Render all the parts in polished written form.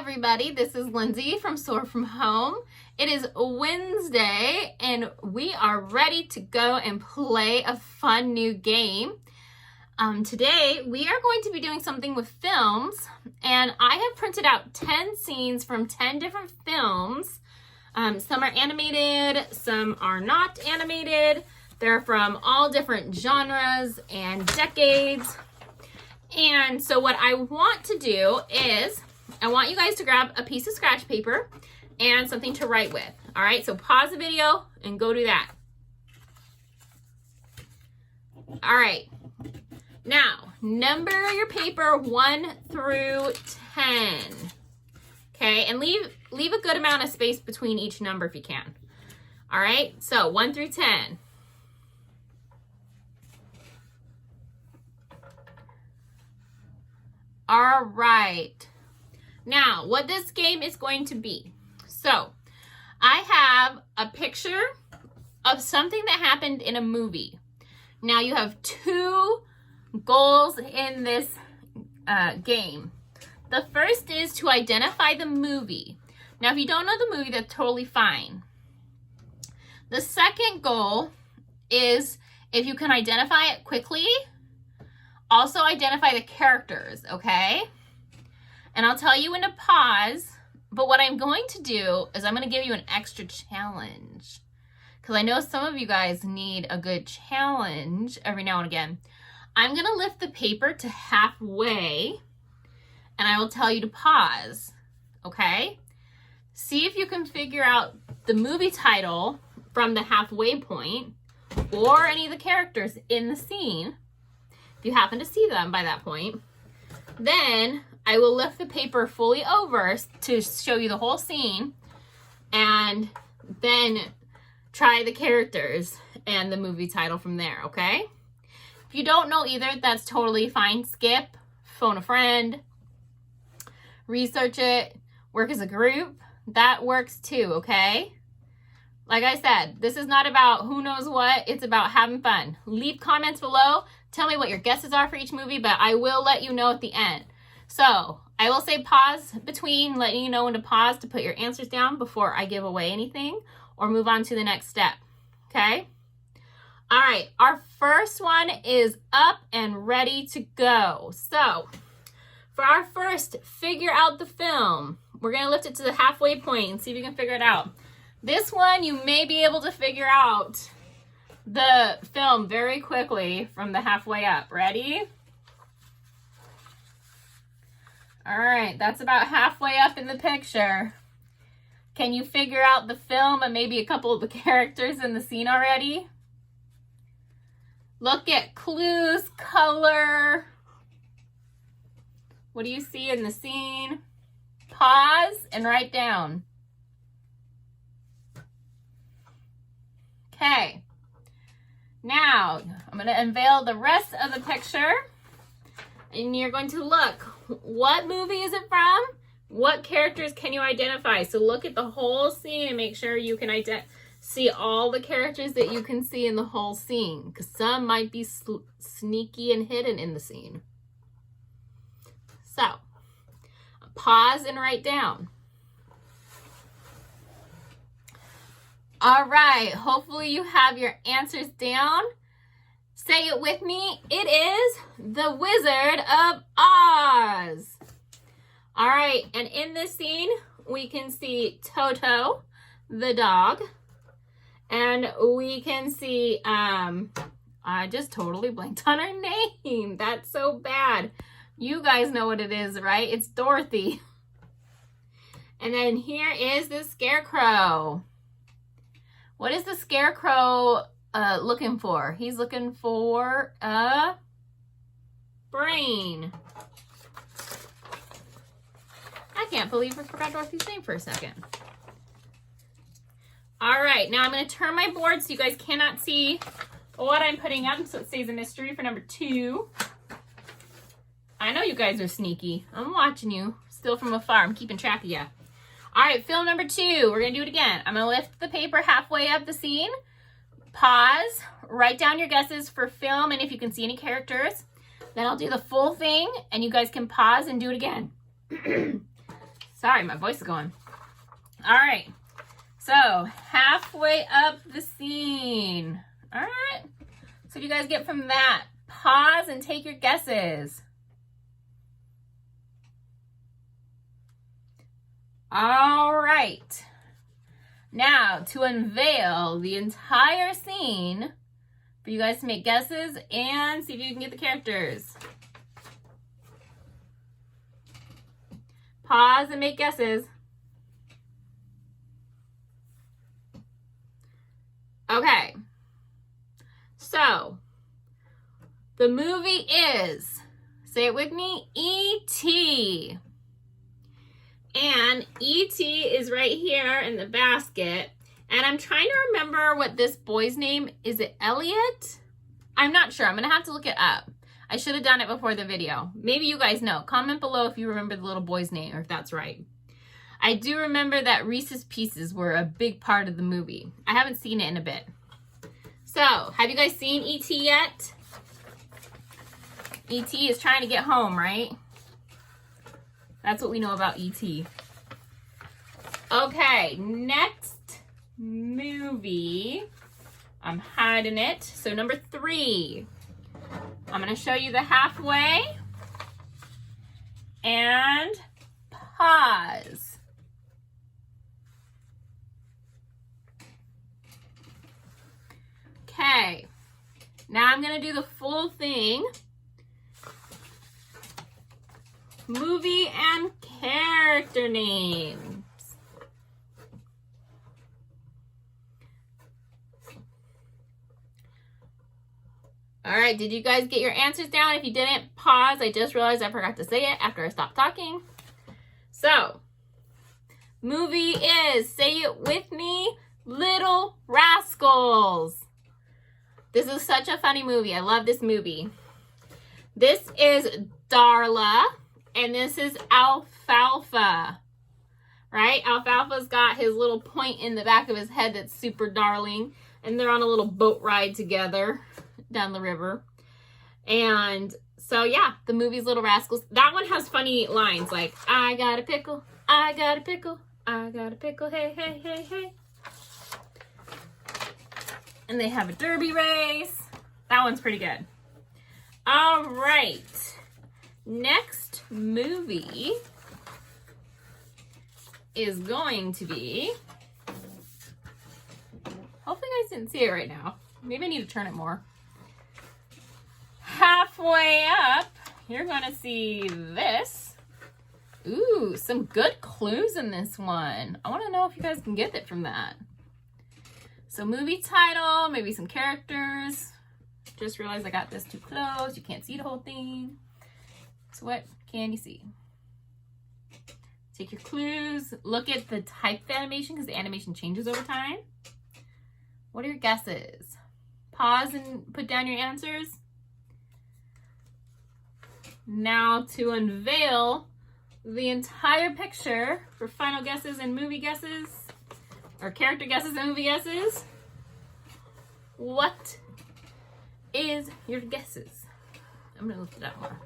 everybody, this is Lindsay from SOAR from Home. It is Wednesday and we are ready to go and play a fun new game. Today we are going to be doing something with films, and I have printed out 10 scenes from 10 different films. Some are animated, some are not animated. They're from all different genres and decades. And so what I want to do is I want you guys to grab a piece of scratch paper and something to write with. All right, so pause the video and go do that. All right, now number your paper 1 through 10. Okay, and leave a good amount of space between each number if you can. All right, so 1 through 10. All right. Now, what this game is going to be. So, I have a picture of something that happened in a movie. Now, you have 2 goals in this game. The first is to identify the movie. Now, if you don't know the movie, that's totally fine. The second goal is if you can identify it quickly, also identify the characters, okay? And I'll tell you when to pause, but what I'm going to do is I'm going to give you an extra challenge, because I know some of you guys need a good challenge every now and again. I'm going to lift the paper to halfway, and I will tell you to pause, okay? See if you can figure out the movie title from the halfway point or any of the characters in the scene. If you happen to see them by that point, then I will lift the paper fully over to show you the whole scene, and then try the characters and the movie title from there, okay? If you don't know either, that's totally fine. Skip, phone a friend, research it, work as a group. That works too, okay? Like I said, this is not about who knows what. It's about having fun. Leave comments below. Tell me what your guesses are for each movie, but I will let you know at the end. So I will say pause between letting you know when to pause to put your answers down before I give away anything or move on to the next step. Okay? All right. Our first one is up and ready to go. So for our first figure out the film, we're going to lift it to the halfway point and see if you can figure it out. This one, you may be able to figure out the film very quickly from the halfway up. Ready? All right, that's about halfway up in the picture. Can you figure out the film and maybe a couple of the characters in the scene already? Look at clues, color. What do you see in the scene? Pause and write down. Okay. Now, I'm going to unveil the rest of the picture, and you're going to look. What movie is it from? What characters can you identify? So look at the whole scene and make sure you can see all the characters that you can see in the whole scene, because some might be sneaky and hidden in the scene. So, pause and write down. All right, hopefully you have your answers down. Say it with me. It is The Wizard of Oz. All right, and in this scene, we can see Toto, the dog, and we can see, I just totally blanked on her name. That's so bad. You guys know what it is, right? It's Dorothy. And then here is the Scarecrow. What is the Scarecrow looking for? He's looking for a brain. I can't believe I forgot Dorothy's name for a second. All right, now I'm going to turn my board so you guys cannot see what I'm putting up, so it stays a mystery for number 2. I know you guys are sneaky. I'm watching you still from afar. I'm keeping track of you. All right, film number 2. We're going to do it again. I'm going to lift the paper halfway up the scene. Pause. Write down your guesses for film and if you can see any characters. Then I'll do the full thing and you guys can pause and do it again. Sorry, my voice is going. All right. So, halfway up the scene. All right. So, what do you guys get from that? Pause and take your guesses. All right. Now, to unveil the entire scene, for you guys to make guesses and see if you can get the characters. Pause and make guesses. Okay. So, the movie is, say it with me, E.T. And E.T. is right here in the basket. And I'm trying to remember what this boy's name is. It Elliot? I'm not sure. I'm going to have to look it up. I should have done it before the video. Maybe you guys know. Comment below if you remember the little boy's name or if that's right. I do remember that Reese's Pieces were a big part of the movie. I haven't seen it in a bit. So, have you guys seen E.T. yet? E.T. is trying to get home, right? That's what we know about E.T. Okay, next movie. I'm hiding it. So number 3. I'm going to show you the halfway. And pause. Okay. Now I'm going to do the full thing. Movie and character names. All right, did you guys get your answers down? If you didn't, pause. I just realized I forgot to say it after I stopped talking. So, movie is, say it with me, Little Rascals. This is such a funny movie. I love this movie. This is Darla. And this is Alfalfa, right? Alfalfa's got his little point in the back of his head that's super darling. And they're on a little boat ride together down the river. And so, yeah, the movie's Little Rascals. That one has funny lines like, I got a pickle, I got a pickle, I got a pickle, hey, hey, hey, hey. And they have a derby race. That one's pretty good. All right. Next movie is going to be, hopefully you guys didn't see it right now. Maybe I need to turn it more. Halfway up, you're going to see this. Ooh, some good clues in this one. I want to know if you guys can get it from that. So movie title, maybe some characters. Just realized I got this too close. You can't see the whole thing. So what can you see? Take your clues. Look at the type of animation because the animation changes over time. What are your guesses? Pause and put down your answers. Now to unveil the entire picture for final guesses and movie guesses, or character guesses and movie guesses. What is your guesses? I'm going to lift it up more.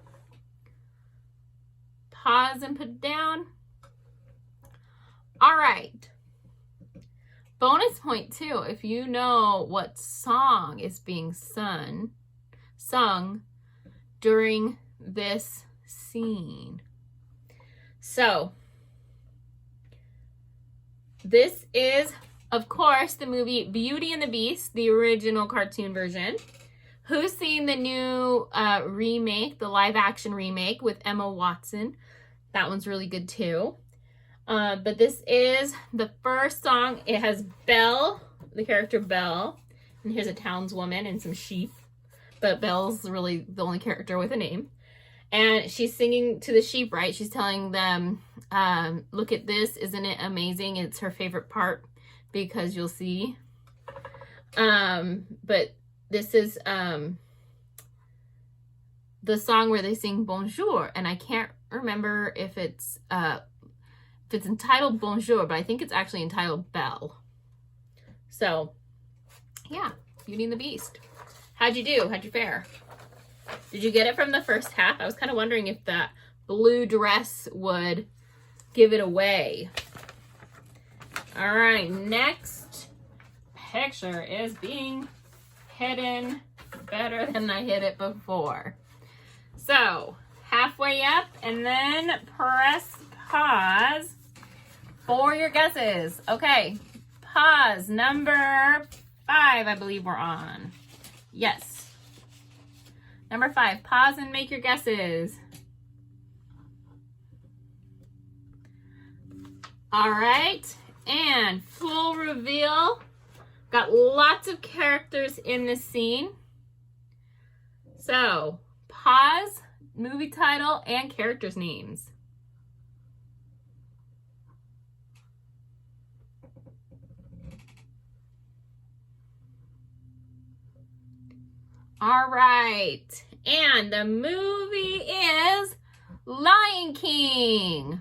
Pause and put it down. All right. Bonus point too, if you know what song is being sung during this scene. So, this is, of course, the movie Beauty and the Beast, the original cartoon version. Who's seen the new remake, the live action remake with Emma Watson? That one's really good too. But this is the first song. It has Belle, the character Belle. And here's a townswoman and some sheep. But Belle's really the only character with a name. And she's singing to the sheep, right? She's telling them, look at this. Isn't it amazing? It's her favorite part because you'll see. But this is the song where they sing Bonjour. And I can't remember if it's entitled Bonjour, but I think it's actually entitled Belle. So, yeah, Beauty and the Beast. How'd you do? How'd you fare? Did you get it from the first half? I was kind of wondering if that blue dress would give it away. All right, next picture is being hidden better than I hid it before. So, halfway up, and then press pause for your guesses. Okay, pause. Number 5, I believe we're on. Yes. Number 5, pause and make your guesses. All right, and full reveal. Got lots of characters in this scene. So, pause, movie title, and characters' names. All right, and the movie is Lion King.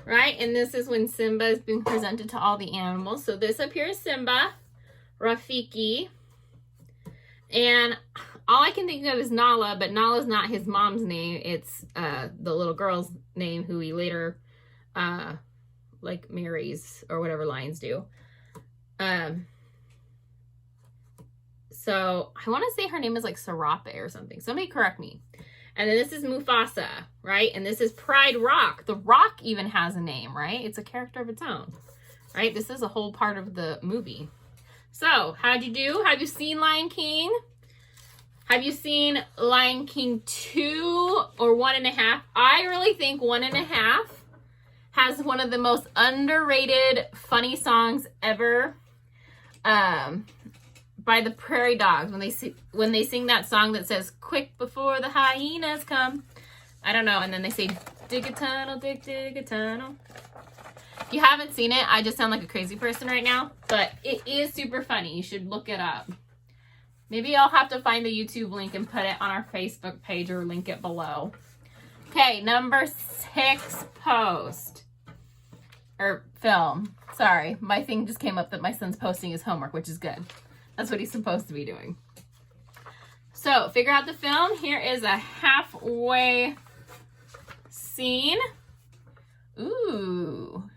Right, and this is when Simba is being presented to all the animals. So this up here is Simba, Rafiki, and all I can think of is Nala, but Nala's not his mom's name. It's the little girl's name who he later like marries or whatever lions do. So I want to say her name is like Sarape or something. Somebody correct me. And then this is Mufasa, right? And this is Pride Rock. The Rock even has a name, right? It's a character of its own, right? This is a whole part of the movie. So, how'd you do? Have you seen Lion King? Have you seen Lion King 2 or 1.5? I really think 1.5 has one of the most underrated funny songs ever. By the Prairie Dogs, when they sing that song that says "Quick before the hyenas come," I don't know, and then they say "Dig a tunnel, dig, dig a tunnel." If you haven't seen it, I just sound like a crazy person right now, but it is super funny. You should look it up. Maybe I'll have to find the YouTube link and put it on our Facebook page or link it below. Okay, number 6 post or film. Sorry, my thing just came up that my son's posting his homework, which is good. That's what he's supposed to be doing. So, figure out the film. Here is a halfway scene. Ooh,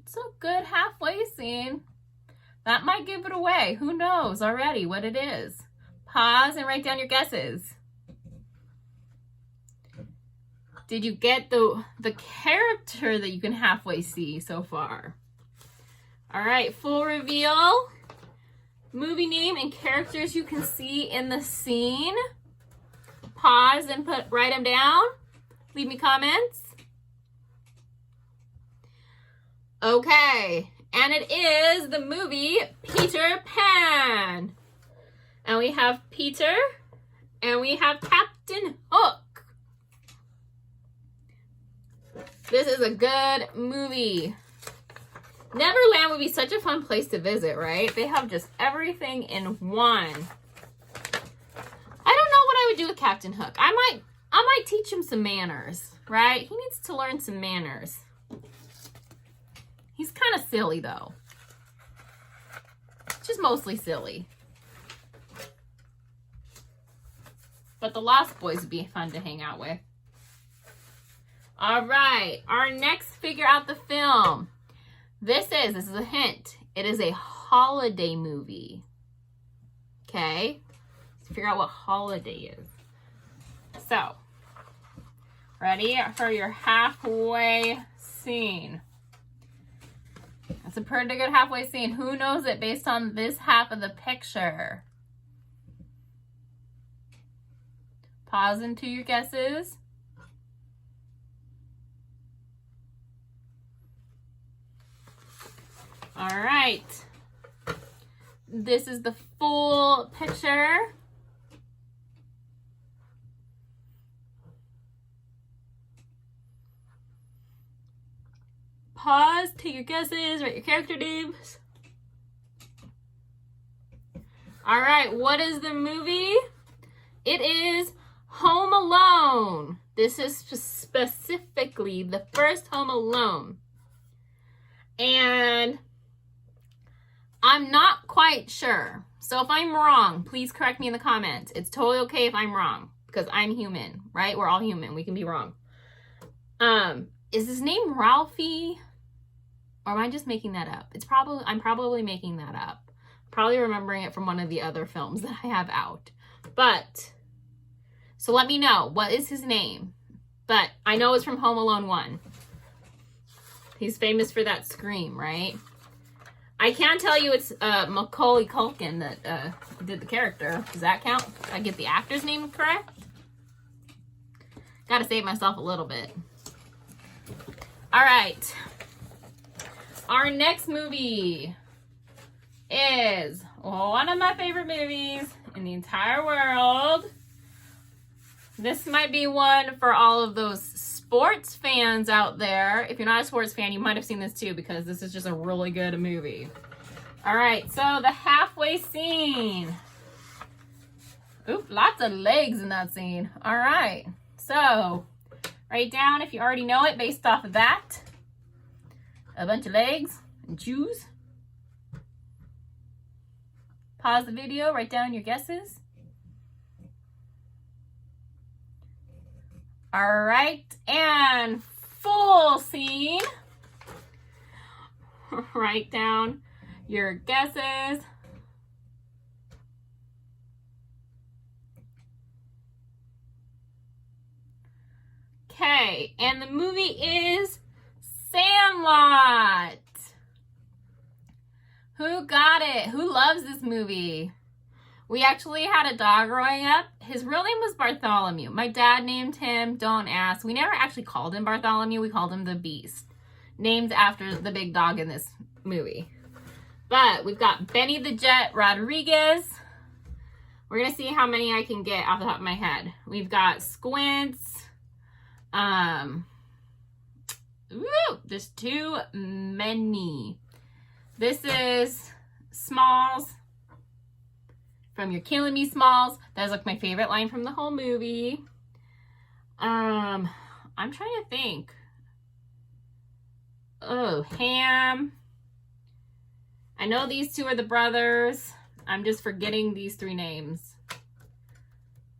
it's a good halfway scene. That might give it away. Who knows already what it is? Pause and write down your guesses. Did you get the character that you can halfway see so far? All right, full reveal. Movie name and characters you can see in the scene. Pause and write them down. Leave me comments. Okay, and it is the movie Peter Pan. And we have Peter and we have Captain Hook. This is a good movie. Neverland would be such a fun place to visit, right? They have just everything in one. I don't know what I would do with Captain Hook. I might teach him some manners, right? He needs to learn some manners. He's kind of silly, though. Just mostly silly. But the Lost Boys would be fun to hang out with. All right, our next figure out the film. This is a hint. It is a holiday movie. Okay? Let's figure out what holiday is. So, ready for your halfway scene. That's a pretty good halfway scene. Who knows it based on this half of the picture? Pause into your guesses. All right. This is the full picture. Pause, take your guesses, write your character names. All right, what is the movie? It is Home Alone. This is specifically the first Home Alone. And I'm not quite sure. So if I'm wrong, please correct me in the comments. It's totally okay if I'm wrong because I'm human, right? We're all human. We can be wrong. Is his name Ralphie? Or am I just making that up? I'm probably making that up. Probably remembering it from one of the other films that I have out. But, so let me know. What is his name? But I know it's from Home Alone 1. He's famous for that scream, right? I can tell you it's Macaulay Culkin that did the character. Does that count? Did I get the actor's name correct? Gotta save myself a little bit. All right. Our next movie is one of my favorite movies in the entire world. This might be one for all of those sports fans out there. If you're not a sports fan, you might have seen this too, because this is just a really good movie. All right, so the halfway scene. Oop, lots of legs in that scene. All right, so write down if you already know it based off of that. A bunch of legs and choose. Pause the video, write down your guesses. All right, and full scene. Write down your guesses. Okay, and the movie is Sandlot. Who got it? Who loves this movie? We actually had a dog growing up. His real name was Bartholomew. My dad named him, don't ask. We never actually called him Bartholomew. We called him the Beast, named after the big dog in this movie. But we've got Benny the Jet Rodriguez. We're going to see how many I can get off the top of my head. We've got Squints. Just too many. This is Smalls from You're Killing Me, Smalls. That is like my favorite line from the whole movie. I'm trying to think. Oh, Ham. I know these two are the brothers. I'm just forgetting these three names.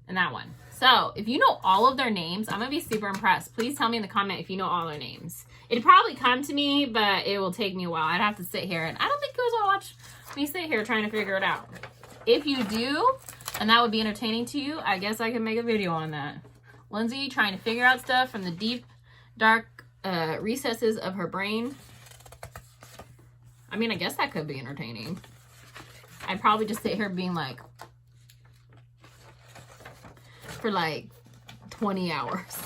And that one. So, if you know all of their names, I'm going to be super impressed. Please tell me in the comment if you know all their names. It'd probably come to me, but it will take me a while. I'd have to sit here, and I don't think you guys want to watch me sit here trying to figure it out. If you do, and that would be entertaining to you, I guess I can make a video on that. Lindsay trying to figure out stuff from the deep, dark recesses of her brain. I mean, I guess that could be entertaining. I'd probably just sit here being like, for like 20 hours.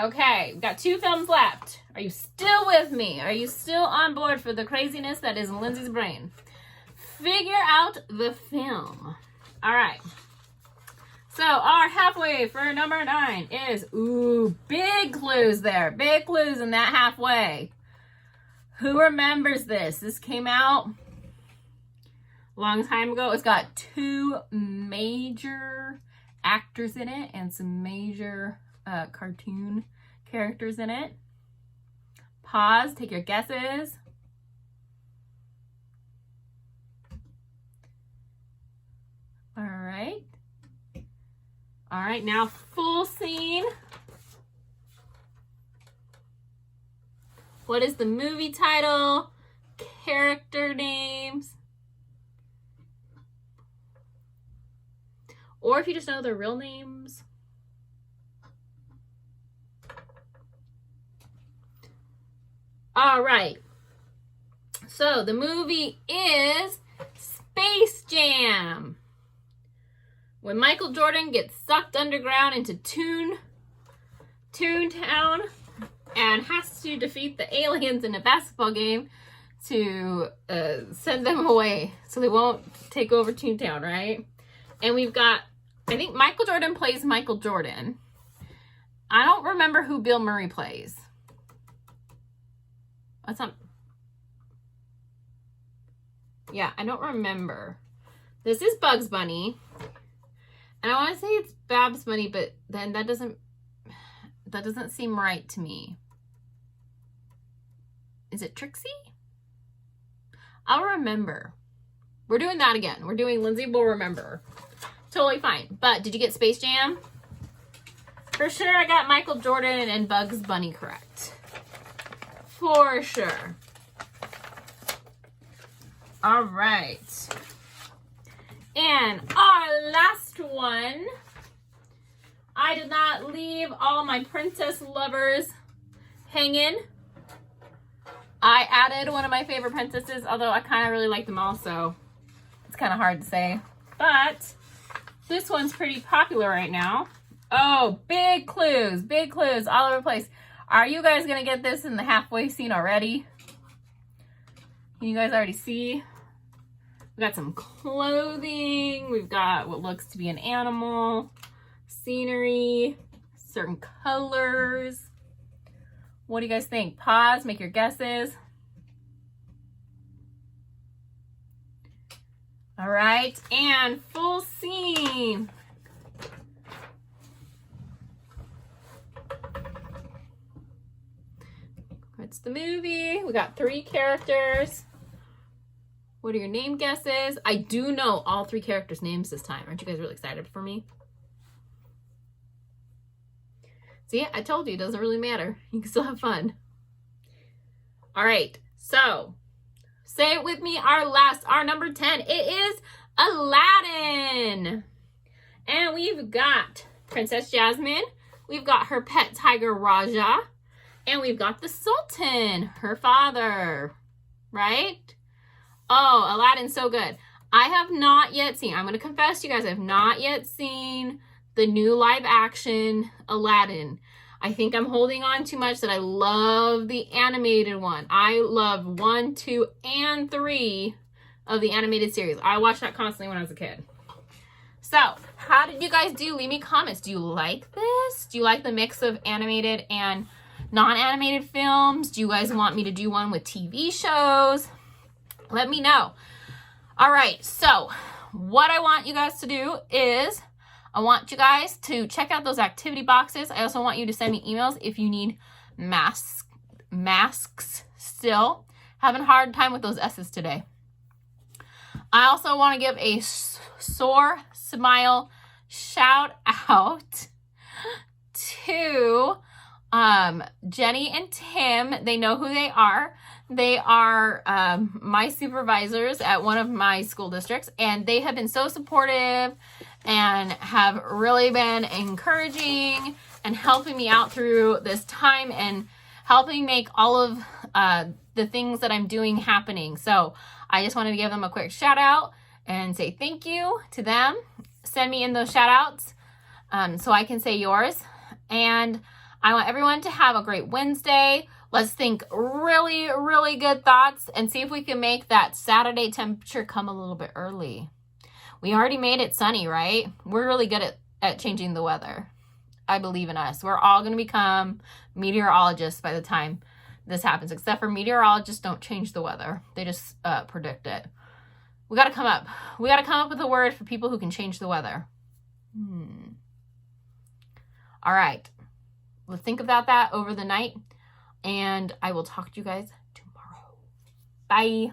Okay, we've got 2 films left. Are you still with me? Are you still on board for the craziness that is in Lindsay's brain? Figure out the film. All right. So our halfway for number 9 is, ooh, big clues there. Big clues in that halfway. Who remembers this? This came out a long time ago. It's got 2 major actors in it and some major cartoon characters in it. Pause, take your guesses. All right. All right, now full scene. What is the movie title? Character names. Or if you just know their real names. All right. So the movie is Space Jam. When Michael Jordan gets sucked underground into Toontown and has to defeat the aliens in a basketball game to send them away so they won't take over Toontown, right? And we've got, I think Michael Jordan plays Michael Jordan. I don't remember who Bill Murray plays. That's not... Yeah, I don't remember. This is Bugs Bunny. And I want to say it's Babs Bunny, but then that doesn't seem right to me. Is it Trixie? I'll remember. We're doing that again. We're doing Lindsay will remember. Totally fine. But did you get Space Jam? For sure I got Michael Jordan and Bugs Bunny correct. For sure. All right. And our last one. I did not leave all my princess lovers hanging. I added one of my favorite princesses, although I kind of really like them all, so it's kind of hard to say. But this one's pretty popular right now. Oh, big clues all over the place. Are you guys going to get this in the halfway scene already? Can you guys already see? We got some clothing. We've got what looks to be an animal, scenery, certain colors. What do you guys think? Pause, make your guesses. All right, and full scene. It's the movie. We got 3 characters. What are your name guesses? I do know all 3 characters' names this time. Aren't you guys really excited for me? See, I told you, it doesn't really matter. You can still have fun. All right, so say it with me. Our number 10, it is Aladdin. And we've got Princess Jasmine. We've got her pet tiger, Raja. And we've got the Sultan, her father, right? Oh, Aladdin's so good. I have not yet seen, I'm going to confess to you guys, I have not yet seen the new live action Aladdin. I think I'm holding on too much that I love the animated one. I love 1, 2, and 3 of the animated series. I watched that constantly when I was a kid. So, how did you guys do? Leave me comments. Do you like this? Do you like the mix of animated and non-animated films? Do you guys want me to do one with TV shows? Let me know. All right, so what I want you guys to do is I want you guys to check out those activity boxes. I also want you to send me emails if you need masks still. Having a hard time with those S's today. I also want to give a SOAR Smile shout out to Jenny and Tim. They know who they are. They are my supervisors at one of my school districts, and they have been so supportive and have really been encouraging and helping me out through this time and helping make all of the things that I'm doing happening. So I just wanted to give them a quick shout out and say thank you to them. Send me in those shout outs so I can say yours. And I want everyone to have a great Wednesday. Let's think really, really good thoughts and see if we can make that Saturday temperature come a little bit early. We already made it sunny, right? We're really good at changing the weather. I believe in us. We're all going to become meteorologists by the time this happens, except for meteorologists don't change the weather. They just predict it. We got to come up. We got to come up with a word for people who can change the weather. All right. Let's think about that over the night, and I will talk to you guys tomorrow. Bye.